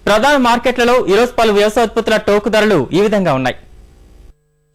ప్రధాన మార్కెట్లలో ఈరోజు పలు వ్యవసాయ ఉత్పత్తుల టోకు ధరలు ఈ విధంగా ఉన్నాయి.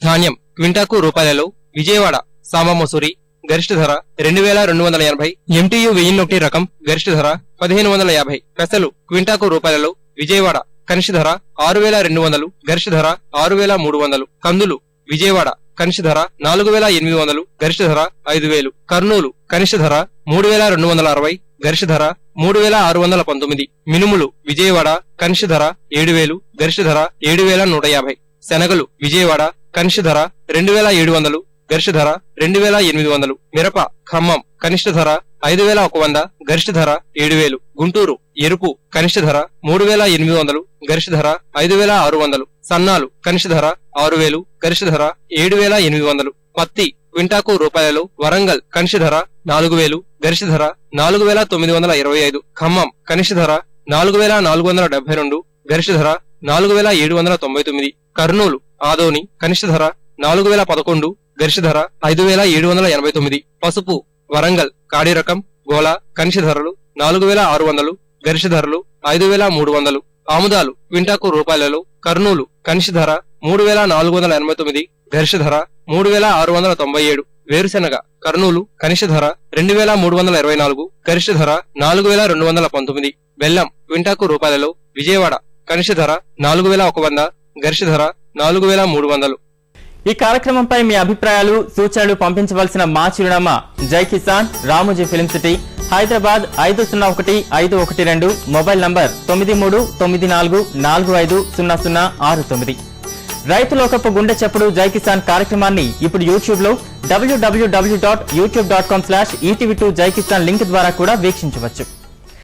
ధాన్యం క్వింటాకు రూపాయలలో విజయవాడ సాంబ మసూరి గరిష్ట ధర 2280, MTU 1001 రకం గరిష్ట ధర 1550. పెసలు క్వింటాకు రూపాయలలో విజయవాడ కనిష్ట ధర 6200, గరిష్ట ధర 6300. కందులు విజయవాడ కనిష్ట ధర 4800, గరిష్ట ధర 5000. కర్నూలు కనిష్ట ధర 3260, గరిష్ట ధర 3619. మినుములు విజయవాడ కనిష్ట ధర 7000, గరిష్ట ధర 7150. శనగలు విజయవాడ కనిష్ట ధర 2700, గరిష్ట ధర 2800. మిరప ఖమ్మం కనిష్ట ధర 5100, గరిష్ట ధర 7000. గుంటూరు ఎరుపు కనిష్ట ధర 3800, గరిష్ట ధర 5600. సన్నాలు కనిష్ట ధర 6000, గరిష్ట ధర 7800. పత్తి క్వింటాకు రూపాయలలో వరంగల్ కనిష్ట ధర 4000, గరిష్ట ధర 4925. ఖమ్మం కనిష్ట ధర 4472, గరిష్ట ధర 4799. కర్నూలు ఆదోని కనిష్ట ధర 4011, గరిష్ట ధర 5789. పసుపు వరంగల్ కాడి రకం గోళ కనిష్ట ధరలు 4600, గరిష్ట ధరలు 5300. ఆముదాలు క్వింటాకు రూపాయలలో కర్నూలు కనిష్ట ధర 3489, గరిష్ట ధర 3697. వేరుశెనగ కర్నూలు కనిష్ట ధర 2324, గరిష్ట ధర 4219. బెల్లం క్వింటాకు రూపాయలలో విజయవాడ కనిష్ట ధర 4100, గరిష్ట ధర 4300. ఈ కార్యక్రమంపై మీ అభిప్రాయాలు సూచనలు పంపించవలసిన మా చిరునామా జై Kisan Ramoji film city, Hyderabad 501512, mobile number 9394450069. రైతులోకపు గుండె చప్పుడు జై కిసాన్ కార్యక్రమాన్ని ఇప్పుడు యూట్యూబ్ లో www.youtube.com/etv2 జై కిసాన్ లింక్ ద్వారా కూడా వీక్షించవచ్చు.